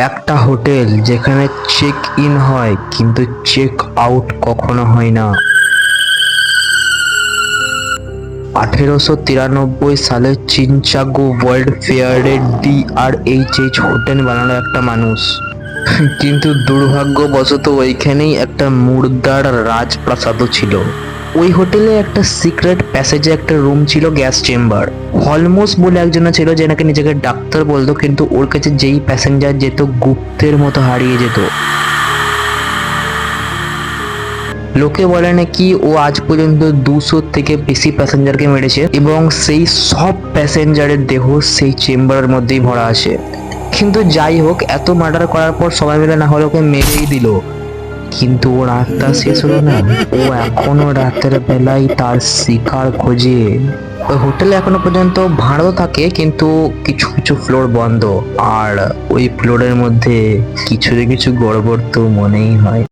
একটা হোটেল যেখানে check in হয় কিন্তু চেক আউট কখনো হয় না। 1893 সালে চিনচাগো ওয়ার্ল্ড ফেয়ারে DRHH হোটেল বানালো একটা মানুষ। কিন্তু দুর্ভাগ্যবশত ওইখানেই একটা মুর্দার রাজপ্রাসাদও ছিল। ওই হোটেলে একটা সিক্রেট প্যাসেজে একটা রুম ছিল, গ্যাস চেম্বার। হলমোস বলে একজন ছিল যে নাকি নিজেকে ডাক্তার বলতো, কিন্তু ওর কাছে যেই প্যাসেঞ্জার যেত গুপ্তের মতো হারিয়ে যেত। লোকে বলে নাকি ও আজ পর্যন্ত 200 থেকে বেশি প্যাসেঞ্জারকে মেরেছে এবং সেই সব প্যাসেঞ্জারের দেহ সেই চেম্বারের মধ্যেই ভরা আছে। কিন্তু যাই হোক, এত মার্ডার করার পর সবাই মিলে না হলে ওকে মেরেই দিল, কিন্তু ওর আত্মা শেষ হলো না। ও এখনো রাতের বেলায় তার শিকার খোঁজে। ওই হোটেলে এখনো পর্যন্ত ভাড়াও থাকে, কিন্তু কিছু কিছু ফ্লোর বন্ধ, আর ওই ফ্লোরের মধ্যে কিছু না কিছু গড়বড় তো মনেই হয়।